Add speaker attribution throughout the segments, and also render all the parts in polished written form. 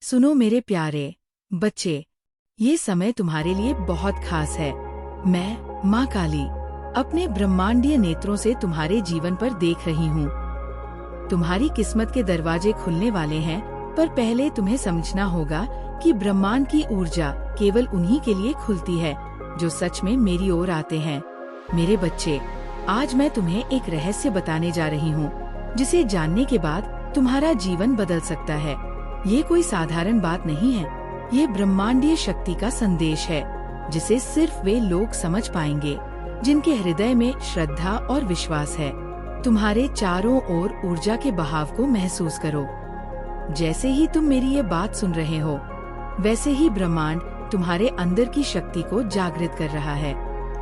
Speaker 1: सुनो मेरे प्यारे बच्चे, ये समय तुम्हारे लिए बहुत खास है। मैं माँ काली अपने ब्रह्मांडीय नेत्रों से तुम्हारे जीवन पर देख रही हूँ। तुम्हारी किस्मत के दरवाजे खुलने वाले हैं, पर पहले तुम्हें समझना होगा कि ब्रह्मांड की ऊर्जा केवल उन्हीं के लिए खुलती है जो सच में मेरी ओर आते हैं। मेरे बच्चे, आज मैं तुम्हें एक रहस्य बताने जा रही हूँ, जिसे जानने के बाद तुम्हारा जीवन बदल सकता है। ये कोई साधारण बात नहीं है, ये ब्रह्मांडीय शक्ति का संदेश है, जिसे सिर्फ वे लोग समझ पाएंगे जिनके हृदय में श्रद्धा और विश्वास है। तुम्हारे चारों ओर ऊर्जा के बहाव को महसूस करो। जैसे ही तुम मेरी ये बात सुन रहे हो, वैसे ही ब्रह्मांड तुम्हारे अंदर की शक्ति को जागृत कर रहा है।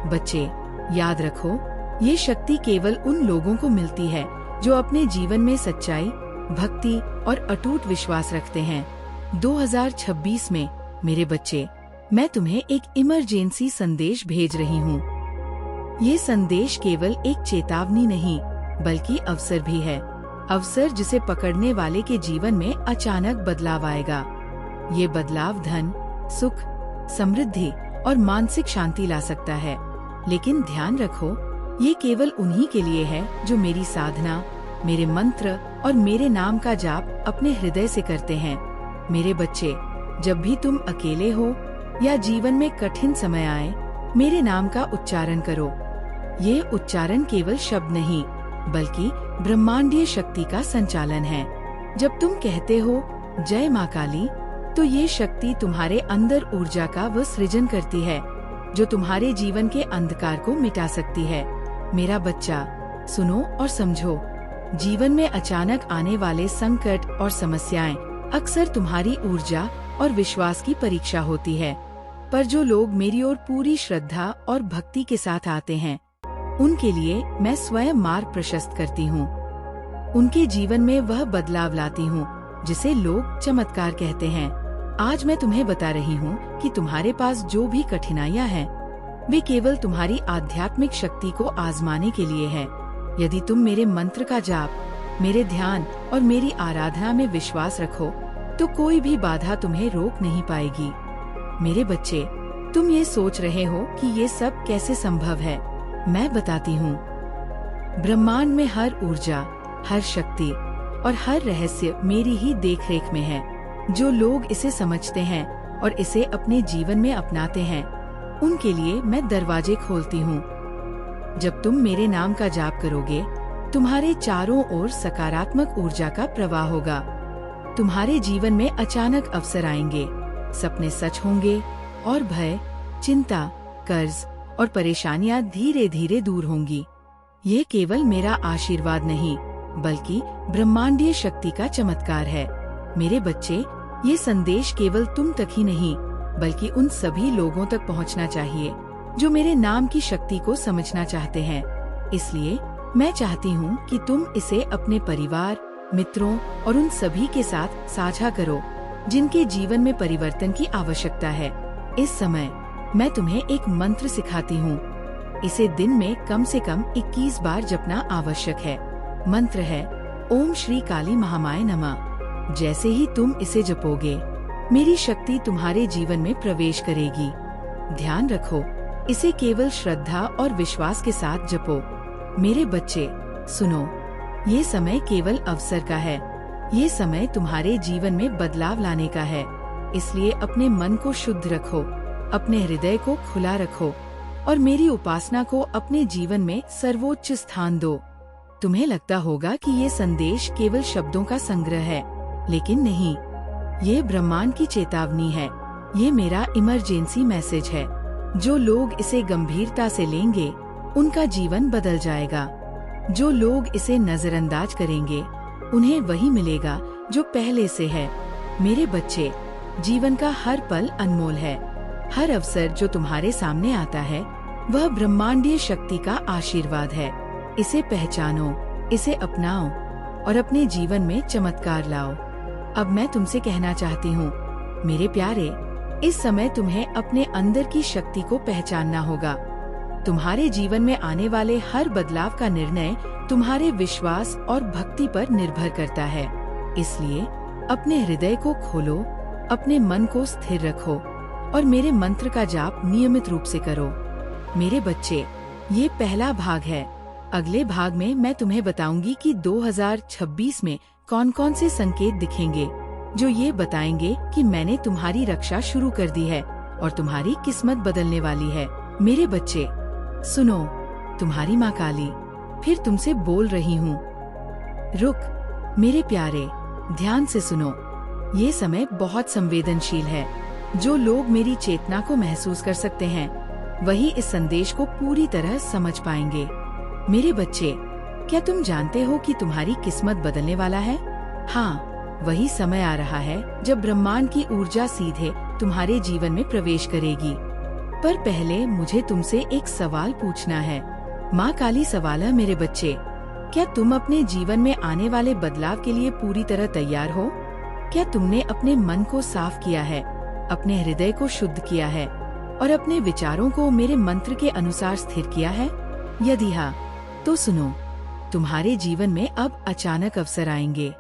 Speaker 1: बच्चे, याद रखो, ये शक्ति केवल उन लोगों को मिलती है जो अपने जीवन में सच्चाई, भक्ति और अटूट विश्वास रखते हैं। 2026 में मेरे बच्चे, मैं तुम्हें एक इमरजेंसी संदेश भेज रही हूँ। ये संदेश केवल एक चेतावनी नहीं, बल्कि अवसर भी है। अवसर जिसे पकड़ने वाले के जीवन में अचानक बदलाव आएगा। ये बदलाव धन, सुख, समृद्धि और मानसिक शांति ला सकता है। लेकिन ध्यान रखो, ये केवल उन्हीं के लिए है जो मेरी साधना, मेरे मंत्र और मेरे नाम का जाप अपने हृदय से करते हैं। मेरे बच्चे, जब भी तुम अकेले हो या जीवन में कठिन समय आए, मेरे नाम का उच्चारण करो। ये उच्चारण केवल शब्द नहीं, बल्कि ब्रह्मांडीय शक्ति का संचालन है। जब तुम कहते हो जय माँ काली, तो ये शक्ति तुम्हारे अंदर ऊर्जा का वो सृजन करती है जो तुम्हारे जीवन के अंधकार को मिटा सकती है। मेरा बच्चा, सुनो और समझो, जीवन में अचानक आने वाले संकट और समस्याएं अक्सर तुम्हारी ऊर्जा और विश्वास की परीक्षा होती है। पर जो लोग मेरी ओर पूरी श्रद्धा और भक्ति के साथ आते हैं, उनके लिए मैं स्वयं मार्ग प्रशस्त करती हूँ। उनके जीवन में वह बदलाव लाती हूँ जिसे लोग चमत्कार कहते हैं। आज मैं तुम्हें बता रही हूँ कि तुम्हारे पास जो भी कठिनाइयाँ हैं, वे केवल तुम्हारी आध्यात्मिक शक्ति को आजमाने के लिए है। यदि तुम मेरे मंत्र का जाप, मेरे ध्यान और मेरी आराधना में विश्वास रखो, तो कोई भी बाधा तुम्हें रोक नहीं पाएगी। मेरे बच्चे, तुम ये सोच रहे हो कि ये सब कैसे संभव है। मैं बताती हूँ। ब्रह्मांड में हर ऊर्जा, हर शक्ति और हर रहस्य मेरी ही देखरेख में है। जो लोग इसे समझते हैं और इसे अपने जीवन में अपनाते हैं, उनके लिए मैं दरवाजे खोलती हूँ। जब तुम मेरे नाम का जाप करोगे, तुम्हारे चारों ओर सकारात्मक ऊर्जा का प्रवाह होगा। तुम्हारे जीवन में अचानक अवसर आएंगे, सपने सच होंगे और भय, चिंता, कर्ज और परेशानियां धीरे धीरे दूर होंगी। ये केवल मेरा आशीर्वाद नहीं, बल्कि ब्रह्मांडीय शक्ति का चमत्कार है। मेरे बच्चे, ये संदेश केवल तुम तक ही नहीं, बल्कि उन सभी लोगों तक पहुंचना चाहिए जो मेरे नाम की शक्ति को समझना चाहते हैं। इसलिए मैं चाहती हूँ कि तुम इसे अपने परिवार, मित्रों और उन सभी के साथ साझा करो जिनके जीवन में परिवर्तन की आवश्यकता है। इस समय मैं तुम्हें एक मंत्र सिखाती हूँ। इसे दिन में कम से कम 21 बार जपना आवश्यक है। मंत्र है ओम श्री काली महामाय नमः। जैसे ही तुम इसे जपोगे, मेरी शक्ति तुम्हारे जीवन में प्रवेश करेगी। ध्यान रखो, इसे केवल श्रद्धा और विश्वास के साथ जपो। मेरे बच्चे, सुनो, ये समय केवल अवसर का है। ये समय तुम्हारे जीवन में बदलाव लाने का है। इसलिए अपने मन को शुद्ध रखो, अपने हृदय को खुला रखो और मेरी उपासना को अपने जीवन में सर्वोच्च स्थान दो। तुम्हें लगता होगा कि ये संदेश केवल शब्दों का संग्रह है, लेकिन नहीं, ये ब्रह्मांड की चेतावनी है। ये मेरा इमरजेंसी मैसेज है। जो लोग इसे गंभीरता से लेंगे, उनका जीवन बदल जाएगा। जो लोग इसे नजरअंदाज करेंगे, उन्हें वही मिलेगा जो पहले से है। मेरे बच्चे, जीवन का हर पल अनमोल है। हर अवसर जो तुम्हारे सामने आता है, वह ब्रह्मांडीय शक्ति का आशीर्वाद है। इसे पहचानो, इसे अपनाओ और अपने जीवन में चमत्कार लाओ। अब मैं तुमसे कहना चाहती हूँ, मेरे प्यारे, इस समय तुम्हें अपने अंदर की शक्ति को पहचानना होगा। तुम्हारे जीवन में आने वाले हर बदलाव का निर्णय तुम्हारे विश्वास और भक्ति पर निर्भर करता है। इसलिए अपने हृदय को खोलो, अपने मन को स्थिर रखो और मेरे मंत्र का जाप नियमित रूप से करो। मेरे बच्चे, ये पहला भाग है। अगले भाग में मैं तुम्हें बताऊंगी कि 2026 में कौन कौन से संकेत दिखेंगे जो ये बताएंगे कि मैंने तुम्हारी रक्षा शुरू कर दी है और तुम्हारी किस्मत बदलने वाली है। मेरे बच्चे सुनो, तुम्हारी माँ काली फिर तुमसे बोल रही हूँ। रुक मेरे प्यारे, ध्यान से सुनो। ये समय बहुत संवेदनशील है। जो लोग मेरी चेतना को महसूस कर सकते हैं वही इस संदेश को पूरी तरह समझ पाएंगे। मेरे बच्चे, क्या तुम जानते हो कि तुम्हारी किस्मत बदलने वाला है? हाँ, वही समय आ रहा है जब ब्रह्मांड की ऊर्जा सीधे तुम्हारे जीवन में प्रवेश करेगी। पर पहले मुझे तुमसे एक सवाल पूछना है। माँ काली सवाल है मेरे बच्चे, क्या तुम अपने जीवन में आने वाले बदलाव के लिए पूरी तरह तैयार हो? क्या तुमने अपने मन को साफ किया है, अपने हृदय को शुद्ध किया है और अपने विचारों को मेरे मंत्र के अनुसार स्थिर किया है? यदि हाँ, तो सुनो, तुम्हारे जीवन में अब अचानक अवसर आएंगे।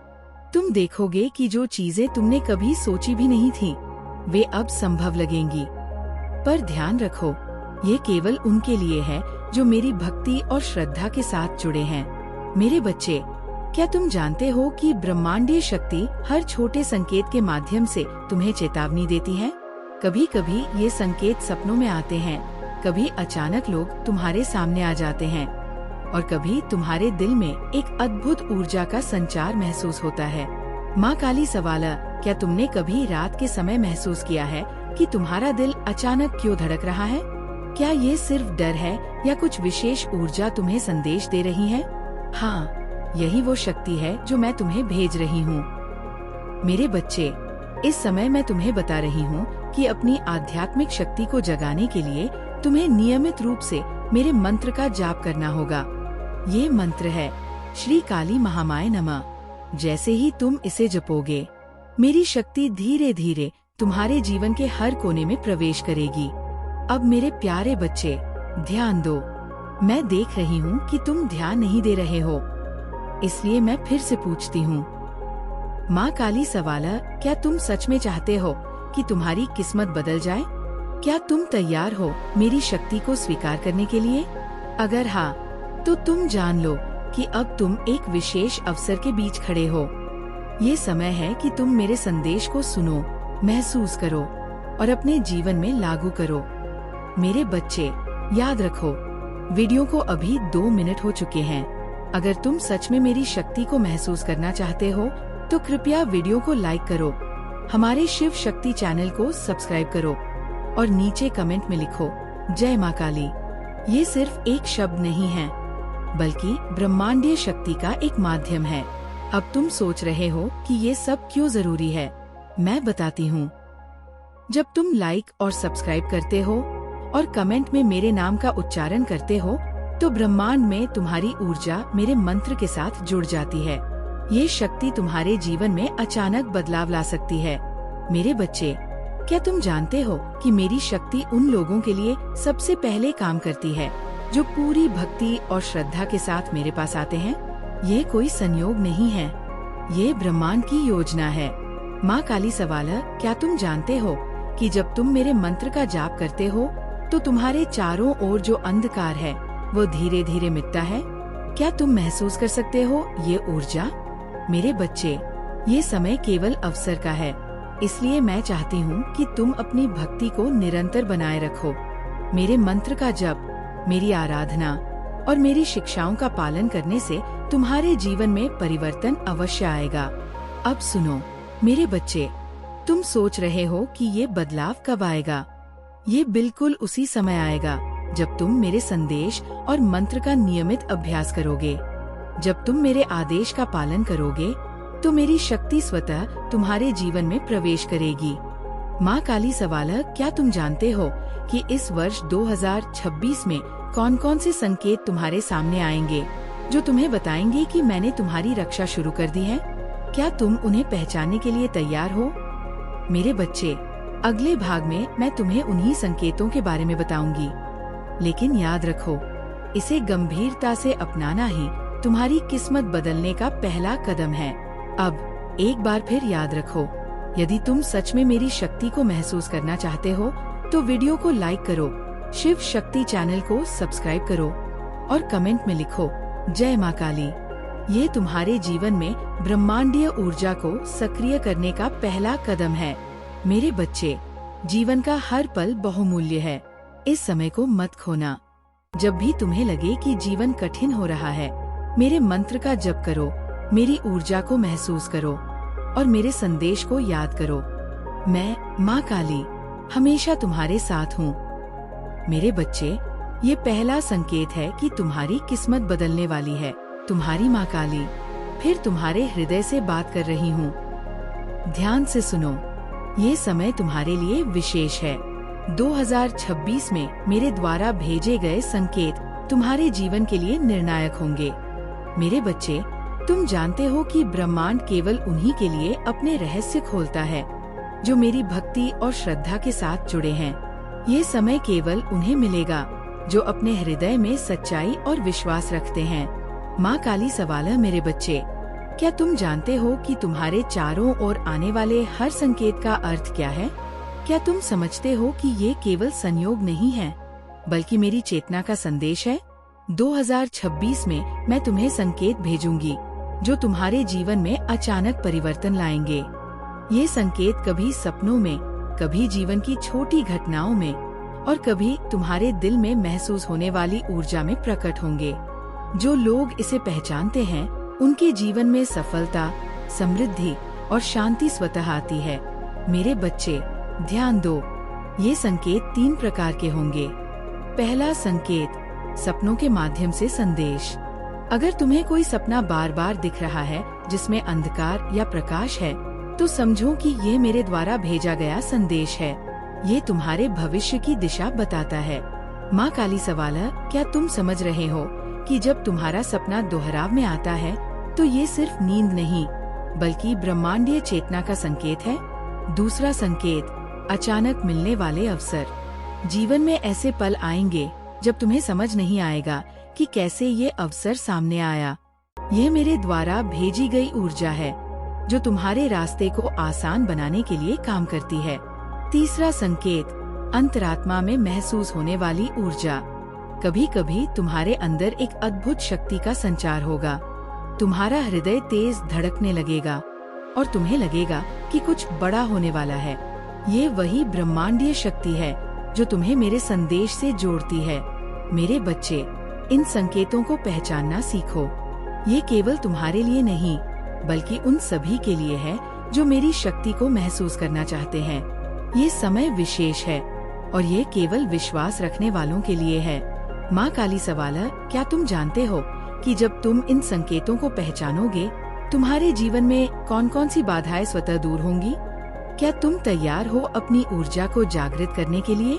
Speaker 1: तुम देखोगे कि जो चीजें तुमने कभी सोची भी नहीं थी वे अब संभव लगेंगी। पर ध्यान रखो, ये केवल उनके लिए है जो मेरी भक्ति और श्रद्धा के साथ जुड़े हैं। मेरे बच्चे, क्या तुम जानते हो कि ब्रह्मांडीय शक्ति हर छोटे संकेत के माध्यम से तुम्हें चेतावनी देती है? कभी कभी ये संकेत सपनों में आते हैं, कभी अचानक लोग तुम्हारे सामने आ जाते हैं और कभी तुम्हारे दिल में एक अद्भुत ऊर्जा का संचार महसूस होता है। माँ काली सवाला, क्या तुमने कभी रात के समय महसूस किया है कि तुम्हारा दिल अचानक क्यों धड़क रहा है? क्या ये सिर्फ डर है या कुछ विशेष ऊर्जा तुम्हें संदेश दे रही है? हाँ, यही वो शक्ति है जो मैं तुम्हें भेज रही हूँ। मेरे बच्चे, इस समय मैं तुम्हें बता रही हूँ कि अपनी आध्यात्मिक शक्ति को जगाने के लिए तुम्हें नियमित रूप से मेरे मंत्र का जाप करना होगा। ये मंत्र है श्री काली महामाय नमः। जैसे ही तुम इसे जपोगे, मेरी शक्ति धीरे धीरे तुम्हारे जीवन के हर कोने में प्रवेश करेगी। अब मेरे प्यारे बच्चे, ध्यान दो। मैं देख रही हूँ कि तुम ध्यान नहीं दे रहे हो, इसलिए मैं फिर से पूछती हूँ। माँ काली सवाला, क्या तुम सच में चाहते हो कि तुम्हारी किस्मत बदल जाए? क्या तुम तैयार हो मेरी शक्ति को स्वीकार करने के लिए? अगर हाँ, तो तुम जान लो कि अब तुम एक विशेष अवसर के बीच खड़े हो। ये समय है कि तुम मेरे संदेश को सुनो, महसूस करो और अपने जीवन में लागू करो। मेरे बच्चे, याद रखो, वीडियो को अभी 2 मिनट हो चुके हैं। अगर तुम सच में मेरी शक्ति को महसूस करना चाहते हो तो कृपया वीडियो को लाइक करो, हमारे शिव शक्ति चैनल को सब्सक्राइब करो और नीचे कमेंट में लिखो जय माँ काली। ये सिर्फ एक शब्द नहीं है, बल्कि ब्रह्मांडीय शक्ति का एक माध्यम है। अब तुम सोच रहे हो कि ये सब क्यों जरूरी है? मैं बताती हूँ। जब तुम लाइक और सब्सक्राइब करते हो और कमेंट में मेरे नाम का उच्चारण करते हो तो ब्रह्मांड में तुम्हारी ऊर्जा मेरे मंत्र के साथ जुड़ जाती है। ये शक्ति तुम्हारे जीवन में अचानक बदलाव ला सकती है। मेरे बच्चे, क्या तुम जानते हो कि मेरी शक्ति उन लोगों के लिए सबसे पहले काम करती है जो पूरी भक्ति और श्रद्धा के साथ मेरे पास आते हैं? ये कोई संयोग नहीं है, ये ब्रह्मांड की योजना है। माँ काली सवाला, क्या तुम जानते हो कि जब तुम मेरे मंत्र का जाप करते हो तो तुम्हारे चारों ओर जो अंधकार है वो धीरे धीरे मिटता है? क्या तुम महसूस कर सकते हो ये ऊर्जा? मेरे बच्चे, ये समय केवल अवसर का है, इसलिए मैं चाहती हूँ कि तुम अपनी भक्ति को निरंतर बनाए रखो। मेरे मंत्र का जप, मेरी आराधना और मेरी शिक्षाओं का पालन करने से तुम्हारे जीवन में परिवर्तन अवश्य आएगा। अब सुनो मेरे बच्चे, तुम सोच रहे हो कि ये बदलाव कब आएगा? ये बिल्कुल उसी समय आएगा जब तुम मेरे संदेश और मंत्र का नियमित अभ्यास करोगे। जब तुम मेरे आदेश का पालन करोगे तो मेरी शक्ति स्वतः तुम्हारे जीवन में प्रवेश करेगी। माँ काली सवाला, क्या तुम जानते हो कि इस वर्ष 2026 में कौन कौन से संकेत तुम्हारे सामने आएंगे जो तुम्हें बताएंगे कि मैंने तुम्हारी रक्षा शुरू कर दी है? क्या तुम उन्हें पहचानने के लिए तैयार हो? मेरे बच्चे, अगले भाग में मैं तुम्हें उन्हीं संकेतों के बारे में बताऊंगी, लेकिन याद रखो, इसे गंभीरता से अपनाना ही तुम्हारी किस्मत बदलने का पहला कदम है। अब एक बार फिर याद रखो, यदि तुम सच में मेरी शक्ति को महसूस करना चाहते हो तो वीडियो को लाइक करो, शिव शक्ति चैनल को सब्सक्राइब करो और कमेंट में लिखो जय माँ काली। ये तुम्हारे जीवन में ब्रह्मांडीय ऊर्जा को सक्रिय करने का पहला कदम है। मेरे बच्चे, जीवन का हर पल बहुमूल्य है। इस समय को मत खोना। जब भी तुम्हें लगे कि जीवन कठिन हो रहा है, मेरे मंत्र का जप करो, मेरी ऊर्जा को महसूस करो और मेरे संदेश को याद करो। मैं माँ काली हमेशा तुम्हारे साथ हूँ। मेरे बच्चे, ये पहला संकेत है कि तुम्हारी किस्मत बदलने वाली है। तुम्हारी माँ काली फिर तुम्हारे हृदय से बात कर रही हूँ। ध्यान से सुनो, ये समय तुम्हारे लिए विशेष है। 2026 में मेरे द्वारा भेजे गए संकेत तुम्हारे जीवन के लिए निर्णायक होंगे। मेरे बच्चे, तुम जानते हो कि ब्रह्मांड केवल उन्हीं के लिए अपने रहस्य खोलता है जो मेरी भक्ति और श्रद्धा के साथ जुड़े हैं। ये समय केवल उन्हें मिलेगा जो अपने हृदय में सच्चाई और विश्वास रखते हैं। माँ काली सवाल है मेरे बच्चे, क्या तुम जानते हो कि तुम्हारे चारों ओर आने वाले हर संकेत का अर्थ क्या है? क्या तुम समझते हो कि ये केवल संयोग नहीं है, बल्कि मेरी चेतना का संदेश है? 2026 में मैं तुम्हें संकेत भेजूंगी जो तुम्हारे जीवन में अचानक परिवर्तन लाएंगे। ये संकेत कभी सपनों में, कभी जीवन की छोटी घटनाओं में और कभी तुम्हारे दिल में महसूस होने वाली ऊर्जा में प्रकट होंगे। जो लोग इसे पहचानते हैं, उनके जीवन में सफलता, समृद्धि और शांति स्वतः आती है। मेरे बच्चे, ध्यान दो, ये संकेत 3 प्रकार के होंगे। पहला संकेत, सपनों के माध्यम से संदेश। अगर तुम्हें कोई सपना बार बार दिख रहा है जिसमें अंधकार या प्रकाश है, तो समझो कि ये मेरे द्वारा भेजा गया संदेश है। ये तुम्हारे भविष्य की दिशा बताता है। माँ काली सवाल है, क्या तुम समझ रहे हो कि जब तुम्हारा सपना दोहराव में आता है तो ये सिर्फ नींद नहीं, बल्कि ब्रह्मांडीय चेतना का संकेत है। दूसरा संकेत, अचानक मिलने वाले अवसर। जीवन में ऐसे पल आएंगे जब तुम्हें समझ नहीं आएगा कि कैसे ये अवसर सामने आया। ये मेरे द्वारा भेजी गई ऊर्जा है जो तुम्हारे रास्ते को आसान बनाने के लिए काम करती है। तीसरा संकेत, अंतरात्मा में महसूस होने वाली ऊर्जा। कभी कभी तुम्हारे अंदर एक अद्भुत शक्ति का संचार होगा। तुम्हारा हृदय तेज धड़कने लगेगा और तुम्हें लगेगा कि कुछ बड़ा होने वाला है। ये वही ब्रह्मांडीय शक्ति है जो तुम्हें मेरे संदेश से जोड़ती है। मेरे बच्चे, इन संकेतों को पहचानना सीखो। ये केवल तुम्हारे लिए नहीं, बल्कि उन सभी के लिए है जो मेरी शक्ति को महसूस करना चाहते हैं। ये समय विशेष है और ये केवल विश्वास रखने वालों के लिए है। माँ काली सवाल है, क्या तुम जानते हो कि जब तुम इन संकेतों को पहचानोगे, तुम्हारे जीवन में कौन कौन सी बाधाएं स्वतः दूर होंगी? क्या तुम तैयार हो अपनी ऊर्जा को जागृत करने के लिए?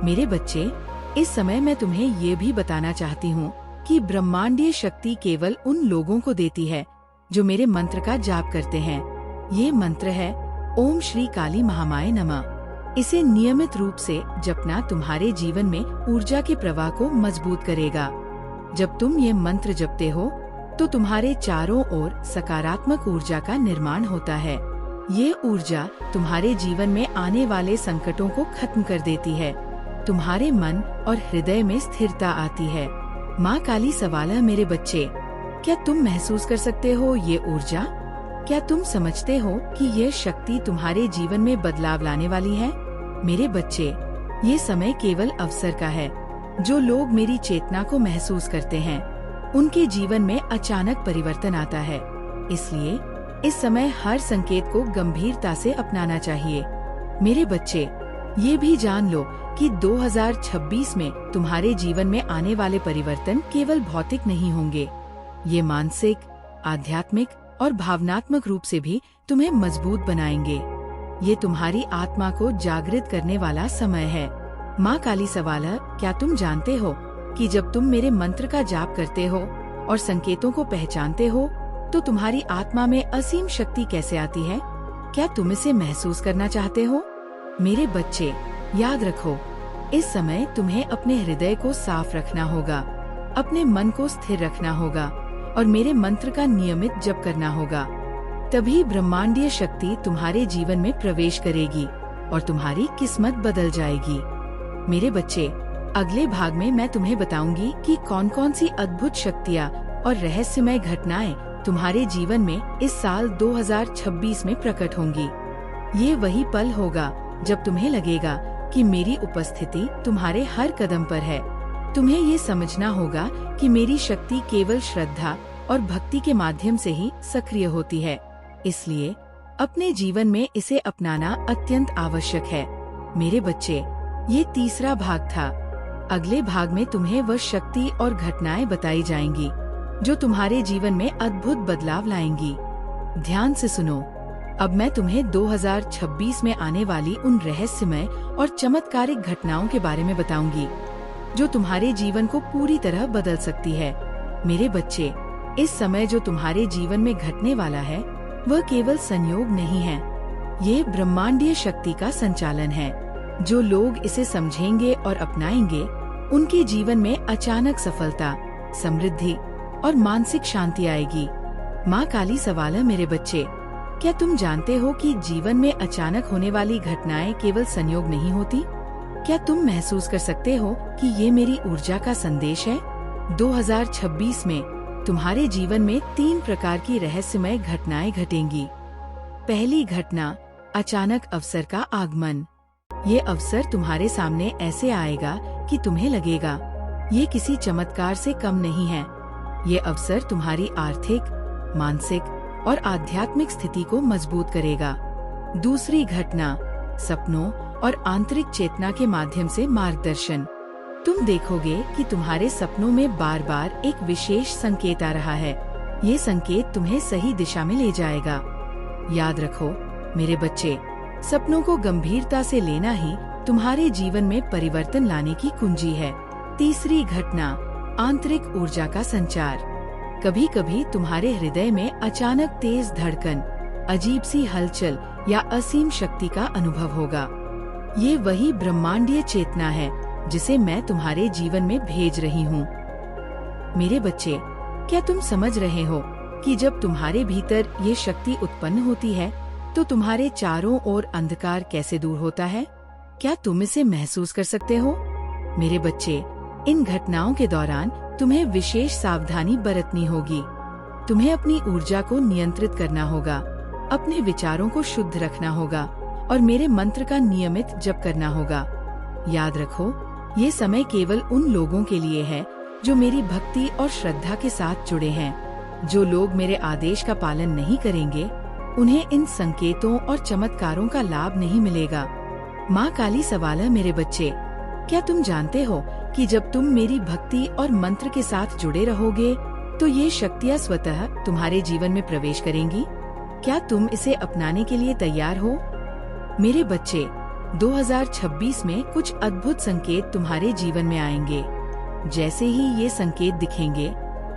Speaker 1: मेरे बच्चे, इस समय मैं तुम्हें ये भी बताना चाहती हूँ कि ब्रह्मांडीय शक्ति केवल उन लोगों को देती है जो मेरे मंत्र का जाप करते हैं। ये मंत्र है ओम श्री काली महामाय नमः। इसे नियमित रूप से जपना तुम्हारे जीवन में ऊर्जा के प्रवाह को मजबूत करेगा। जब तुम ये मंत्र जपते हो, तो तुम्हारे चारों ओर सकारात्मक ऊर्जा का निर्माण होता है। ये ऊर्जा तुम्हारे जीवन में आने वाले संकटों को खत्म कर देती है। तुम्हारे मन और हृदय में स्थिरता आती है। माँ काली सवाल है मेरे बच्चे, क्या तुम महसूस कर सकते हो ये ऊर्जा? क्या तुम समझते हो कि यह शक्ति तुम्हारे जीवन में बदलाव लाने वाली है? मेरे बच्चे, ये समय केवल अवसर का है। जो लोग मेरी चेतना को महसूस करते हैं, उनके जीवन में अचानक परिवर्तन आता है। इसलिए इस समय हर संकेत को गंभीरता से अपनाना चाहिए। मेरे बच्चे, ये भी जान लो कि 2026 में तुम्हारे जीवन में आने वाले परिवर्तन केवल भौतिक नहीं होंगे। ये मानसिक, आध्यात्मिक और भावनात्मक रूप से भी तुम्हें मजबूत बनाएंगे। ये तुम्हारी आत्मा को जागृत करने वाला समय है। माँ काली सवाल है, क्या तुम जानते हो कि जब तुम मेरे मंत्र का जाप करते हो और संकेतों को पहचानते हो, तो तुम्हारी आत्मा में असीम शक्ति कैसे आती है? क्या तुम इसे महसूस करना चाहते हो? मेरे बच्चे, याद रखो, इस समय तुम्हें अपने हृदय को साफ रखना होगा, अपने मन को स्थिर रखना होगा और मेरे मंत्र का नियमित जप करना होगा। तभी ब्रह्मांडीय शक्ति तुम्हारे जीवन में प्रवेश करेगी और तुम्हारी किस्मत बदल जाएगी। मेरे बच्चे, अगले भाग में मैं तुम्हें बताऊंगी कि कौन कौन सी अद्भुत शक्तियाँ और रहस्यमय घटनाएं तुम्हारे जीवन में इस साल 2026 में प्रकट होंगी। ये वही पल होगा जब तुम्हें लगेगा कि मेरी उपस्थिति तुम्हारे हर कदम पर है। तुम्हें ये समझना होगा कि मेरी शक्ति केवल श्रद्धा और भक्ति के माध्यम से ही सक्रिय होती है, इसलिए अपने जीवन में इसे अपनाना अत्यंत आवश्यक है। मेरे बच्चे, ये तीसरा भाग था। अगले भाग में तुम्हें वह शक्ति और घटनाएं बताई जाएंगी जो तुम्हारे जीवन में अद्भुत बदलाव लाएंगी। ध्यान से सुनो। अब मैं तुम्हें 2026 में आने वाली उन रहस्यमय और चमत्कारिक घटनाओं के बारे में बताऊंगी जो तुम्हारे जीवन को पूरी तरह बदल सकती है। मेरे बच्चे, इस समय जो तुम्हारे जीवन में घटने वाला है वह केवल संयोग नहीं है, ये ब्रह्मांडीय शक्ति का संचालन है। जो लोग इसे समझेंगे और अपनाएंगे, उनके जीवन में अचानक सफलता, समृद्धि और मानसिक शांति आएगी। माँ काली सवाल है मेरे बच्चे, क्या तुम जानते हो कि जीवन में अचानक होने वाली घटनाएं केवल संयोग नहीं होती? क्या तुम महसूस कर सकते हो कि ये मेरी ऊर्जा का संदेश है? 2026 में तुम्हारे जीवन में 3 प्रकार की रहस्यमय घटनाएं घटेंगी। पहली घटना, अचानक अवसर का आगमन। ये अवसर तुम्हारे सामने ऐसे आएगा कि तुम्हें लगेगा ये किसी चमत्कार से कम नहीं है। ये अवसर तुम्हारी आर्थिक, मानसिक और आध्यात्मिक स्थिति को मजबूत करेगा। दूसरी घटना, सपनों और आंतरिक चेतना के माध्यम से मार्गदर्शन। तुम देखोगे कि तुम्हारे सपनों में बार बार एक विशेष संकेत आ रहा है। ये संकेत तुम्हें सही दिशा में ले जाएगा। याद रखो मेरे बच्चे, सपनों को गंभीरता से लेना ही तुम्हारे जीवन में परिवर्तन लाने की कुंजी है। तीसरी घटना, आंतरिक ऊर्जा का संचार। कभी कभी तुम्हारे हृदय में अचानक तेज धड़कन, अजीब सी हलचल या असीम शक्ति का अनुभव होगा। ये वही ब्रह्मांडीय चेतना है जिसे मैं तुम्हारे जीवन में भेज रही हूँ। मेरे बच्चे, क्या तुम समझ रहे हो कि जब तुम्हारे भीतर ये शक्ति उत्पन्न होती है तो तुम्हारे चारों ओर अंधकार कैसे दूर होता है? क्या तुम इसे महसूस कर सकते हो? मेरे बच्चे, इन घटनाओं के दौरान तुम्हें विशेष सावधानी बरतनी होगी। तुम्हें अपनी ऊर्जा को नियंत्रित करना होगा, अपने विचारों को शुद्ध रखना होगा और मेरे मंत्र का नियमित जप करना होगा। याद रखो, ये समय केवल उन लोगों के लिए है जो मेरी भक्ति और श्रद्धा के साथ जुड़े हैं। जो लोग मेरे आदेश का पालन नहीं करेंगे, उन्हें इन संकेतों और चमत्कारों का लाभ नहीं मिलेगा। माँ काली सवाल है मेरे बच्चे, क्या तुम जानते हो कि जब तुम मेरी भक्ति और मंत्र के साथ जुड़े रहोगे तो ये शक्तियाँ स्वतः तुम्हारे जीवन में प्रवेश करेंगी? क्या तुम इसे अपनाने के लिए तैयार हो? मेरे बच्चे, 2026 में कुछ अद्भुत संकेत तुम्हारे जीवन में आएंगे। जैसे ही ये संकेत दिखेंगे,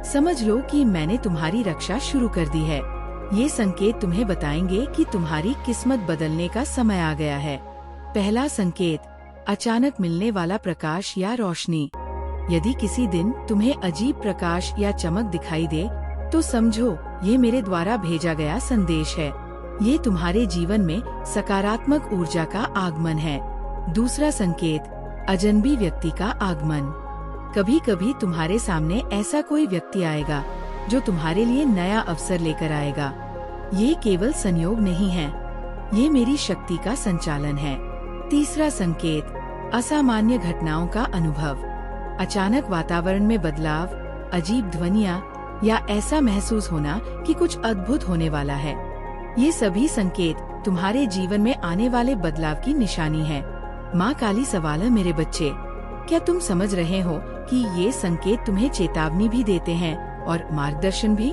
Speaker 1: समझ लो कि मैंने तुम्हारी रक्षा शुरू कर दी है। ये संकेत तुम्हें बताएंगे कि तुम्हारी किस्मत बदलने का समय आ गया है। पहला संकेत, अचानक मिलने वाला प्रकाश या रोशनी। यदि किसी दिन तुम्हें अजीब प्रकाश या चमक दिखाई दे, तो समझो ये मेरे द्वारा भेजा गया संदेश है। ये तुम्हारे जीवन में सकारात्मक ऊर्जा का आगमन है। दूसरा संकेत, अजनबी व्यक्ति का आगमन। कभी कभी तुम्हारे सामने ऐसा कोई व्यक्ति आएगा जो तुम्हारे लिए नया अवसर लेकर आएगा। ये केवल संयोग नहीं है, ये मेरी शक्ति का संचालन है। तीसरा संकेत, असामान्य घटनाओं का अनुभव। अचानक वातावरण में बदलाव, अजीब ध्वनियाँ या ऐसा महसूस होना कि कुछ अद्भुत होने वाला है। ये सभी संकेत तुम्हारे जीवन में आने वाले बदलाव की निशानी है। माँ काली सवाल है मेरे बच्चे, क्या तुम समझ रहे हो कि ये संकेत तुम्हें चेतावनी भी देते हैं और मार्गदर्शन भी?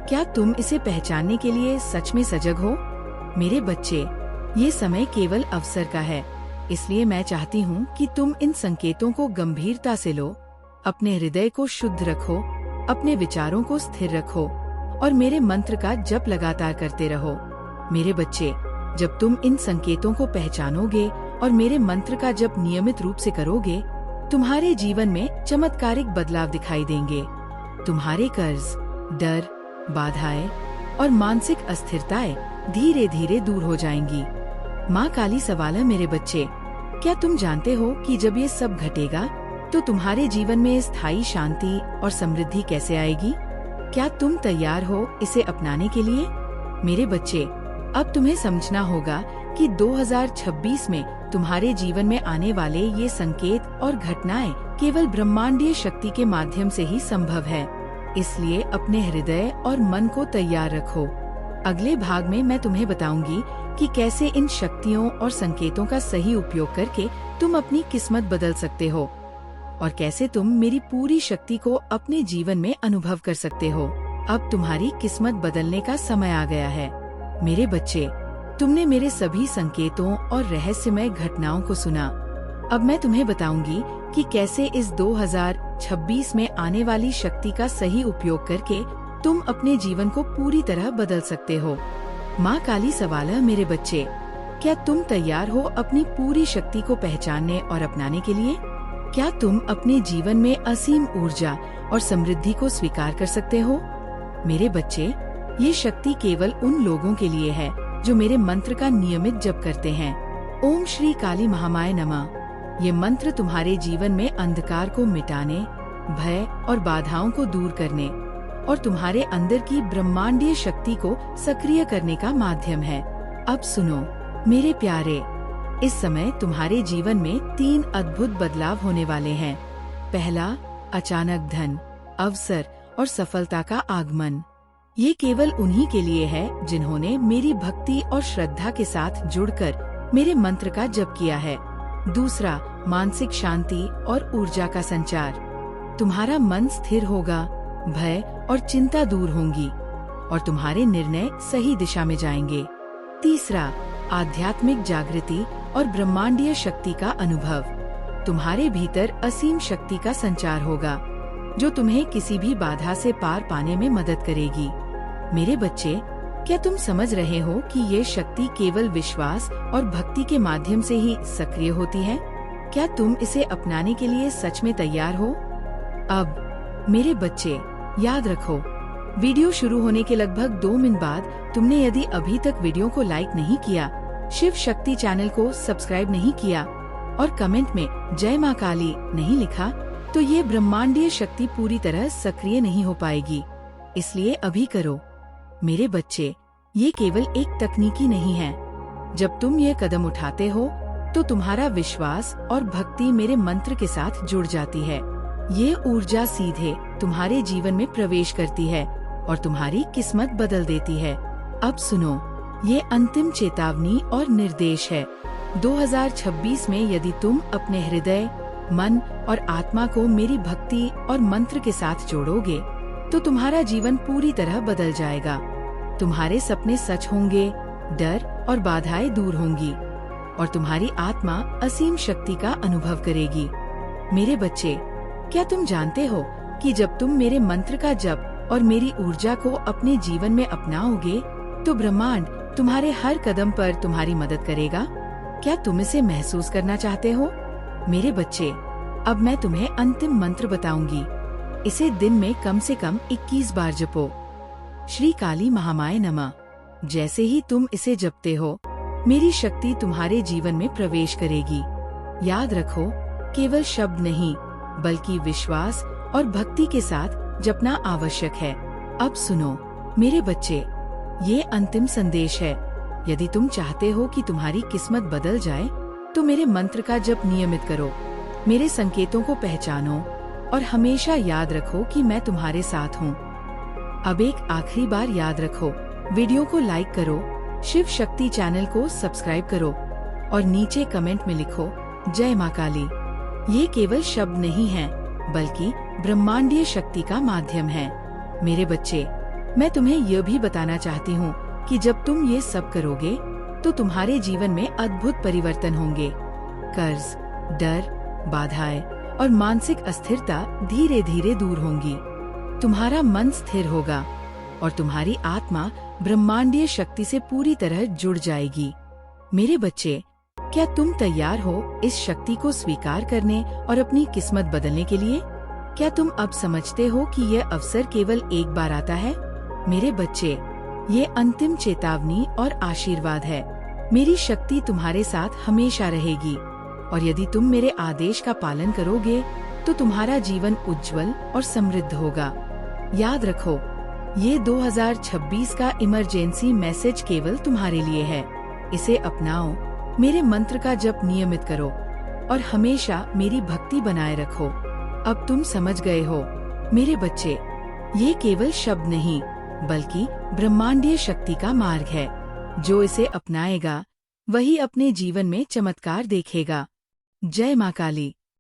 Speaker 1: क्या तुम इसे पहचानने के लिए सच में सजग हो? मेरे बच्चे, ये समय केवल अवसर का है, इसलिए मैं चाहती हूँ कि तुम इन संकेतों को गंभीरता से लो, अपने हृदय को शुद्ध रखो, अपने विचारों को स्थिर रखो और मेरे मंत्र का जप लगातार करते रहो। मेरे बच्चे, जब तुम इन संकेतों को पहचानोगे और मेरे मंत्र का जप नियमित रूप से करोगे, तुम्हारे जीवन में चमत्कारिक बदलाव दिखाई देंगे। तुम्हारे कर्ज, डर, बाधाएं और मानसिक अस्थिरताएं धीरे धीरे दूर हो जाएंगी। माँ काली सवाल है मेरे बच्चे, क्या तुम जानते हो कि जब ये सब घटेगा तो तुम्हारे जीवन में स्थायी शांति और समृद्धि कैसे आएगी? क्या तुम तैयार हो इसे अपनाने के लिए? मेरे बच्चे, अब तुम्हें समझना होगा कि 2026 में तुम्हारे जीवन में आने वाले ये संकेत और घटनाएं केवल ब्रह्मांडीय शक्ति के माध्यम से ही संभव है। इसलिए अपने हृदय और मन को तैयार रखो। अगले भाग में मैं तुम्हें बताऊंगी कि कैसे इन शक्तियों और संकेतों का सही उपयोग करके तुम अपनी किस्मत बदल सकते हो और कैसे तुम मेरी पूरी शक्ति को अपने जीवन में अनुभव कर सकते हो। अब तुम्हारी किस्मत बदलने का समय आ गया है। मेरे बच्चे, तुमने मेरे सभी संकेतों और रहस्यमय घटनाओं को सुना। अब मैं तुम्हें बताऊंगी कि कैसे इस 2026 में आने वाली शक्ति का सही उपयोग करके तुम अपने जीवन को पूरी तरह बदल सकते हो। माँ काली सवाल है मेरे बच्चे, क्या तुम तैयार हो अपनी पूरी शक्ति को पहचानने और अपनाने के लिए? क्या तुम अपने जीवन में असीम ऊर्जा और समृद्धि को स्वीकार कर सकते हो? मेरे बच्चे, ये शक्ति केवल उन लोगों के लिए है जो मेरे मंत्र का नियमित जप करते हैं। ओम श्री काली महामाय नमः। ये मंत्र तुम्हारे जीवन में अंधकार को मिटाने, भय और बाधाओं को दूर करने और तुम्हारे अंदर की ब्रह्मांडीय शक्ति को सक्रिय करने का माध्यम है। अब सुनो मेरे प्यारे, इस समय तुम्हारे जीवन में 3 अद्भुत बदलाव होने वाले हैं। पहला, अचानक धन, अवसर और सफलता का आगमन। ये केवल उन्हीं के लिए है जिन्होंने मेरी भक्ति और श्रद्धा के साथ जुड़कर मेरे मंत्र का जप किया है। दूसरा, मानसिक शांति और ऊर्जा का संचार। तुम्हारा मन स्थिर होगा, भय और चिंता दूर होंगी और तुम्हारे निर्णय सही दिशा में जाएंगे। तीसरा, आध्यात्मिक जागृति और ब्रह्मांडीय शक्ति का अनुभव। तुम्हारे भीतर असीम शक्ति का संचार होगा जो तुम्हें किसी भी बाधा से पार पाने में मदद करेगी। मेरे बच्चे, क्या तुम समझ रहे हो कि ये शक्ति केवल विश्वास और भक्ति के माध्यम से ही सक्रिय होती है? क्या तुम इसे अपनाने के लिए सच में तैयार हो? अब मेरे बच्चे, याद रखो, वीडियो शुरू होने के लगभग 2 मिनट बाद तुमने यदि अभी तक वीडियो को लाइक नहीं किया, शिव शक्ति चैनल को सब्सक्राइब नहीं किया और कमेंट में जय माँ काली नहीं लिखा, तो ये ब्रह्मांडीय शक्ति पूरी तरह सक्रिय नहीं हो पाएगी। इसलिए अभी करो। मेरे बच्चे, ये केवल एक तकनीकी नहीं है। जब तुम ये कदम उठाते हो तो तुम्हारा विश्वास और भक्ति मेरे मंत्र के साथ जुड़ जाती है। ये ऊर्जा सीधे तुम्हारे जीवन में प्रवेश करती है और तुम्हारी किस्मत बदल देती है। अब सुनो, ये अंतिम चेतावनी और निर्देश है। 2026 में यदि तुम अपने हृदय, मन और आत्मा को मेरी भक्ति और मंत्र के साथ जोड़ोगे तो तुम्हारा जीवन पूरी तरह बदल जाएगा। तुम्हारे सपने सच होंगे, डर और बाधाएं दूर होंगी और तुम्हारी आत्मा असीम शक्ति का अनुभव करेगी। मेरे बच्चे, क्या तुम जानते हो कि जब तुम मेरे मंत्र का जप और मेरी ऊर्जा को अपने जीवन में अपनाओगे तो ब्रह्मांड तुम्हारे हर कदम पर तुम्हारी मदद करेगा? क्या तुम इसे महसूस करना चाहते हो? मेरे बच्चे, अब मैं तुम्हें अंतिम मंत्र बताऊंगी। इसे दिन में कम से कम 21 बार जपो। श्री काली महामाय नमः। जैसे ही तुम इसे जपते हो, मेरी शक्ति तुम्हारे जीवन में प्रवेश करेगी। याद रखो, केवल शब्द नहीं बल्कि विश्वास और भक्ति के साथ जपना आवश्यक है। अब सुनो मेरे बच्चे, ये अंतिम संदेश है। यदि तुम चाहते हो कि तुम्हारी किस्मत बदल जाए तो मेरे मंत्र का जप नियमित करो, मेरे संकेतों को पहचानो और हमेशा याद रखो कि मैं तुम्हारे साथ हूँ। अब एक आखिरी बार याद रखो, वीडियो को लाइक करो, शिव शक्ति चैनल को सब्सक्राइब करो और नीचे कमेंट में लिखो जय माँ काली। ये केवल शब्द नहीं है बल्कि ब्रह्मांडीय शक्ति का माध्यम है। मेरे बच्चे, मैं तुम्हें यह भी बताना चाहती हूँ कि जब तुम ये सब करोगे तो तुम्हारे जीवन में अद्भुत परिवर्तन होंगे। कर्ज, डर, बाधाएं और मानसिक अस्थिरता धीरे धीरे दूर होंगी। तुम्हारा मन स्थिर होगा और तुम्हारी आत्मा ब्रह्मांडीय शक्ति से पूरी तरह जुड़ जाएगी। मेरे बच्चे, क्या तुम तैयार हो इस शक्ति को स्वीकार करने और अपनी किस्मत बदलने के लिए? क्या तुम अब समझते हो कि यह अवसर केवल एक बार आता है? मेरे बच्चे, ये अंतिम चेतावनी और आशीर्वाद है। मेरी शक्ति तुम्हारे साथ हमेशा रहेगी और यदि तुम मेरे आदेश का पालन करोगे तो तुम्हारा जीवन उज्जवल और समृद्ध होगा। याद रखो, ये 2026 का इमरजेंसी मैसेज केवल तुम्हारे लिए है। इसे अपनाओ, मेरे मंत्र का जप नियमित करो और हमेशा मेरी भक्ति बनाए रखो। अब तुम समझ गए हो मेरे बच्चे, ये केवल शब्द नहीं बल्कि ब्रह्मांडीय शक्ति का मार्ग है। जो इसे अपनाएगा वही अपने जीवन में चमत्कार देखेगा। जय मां काली।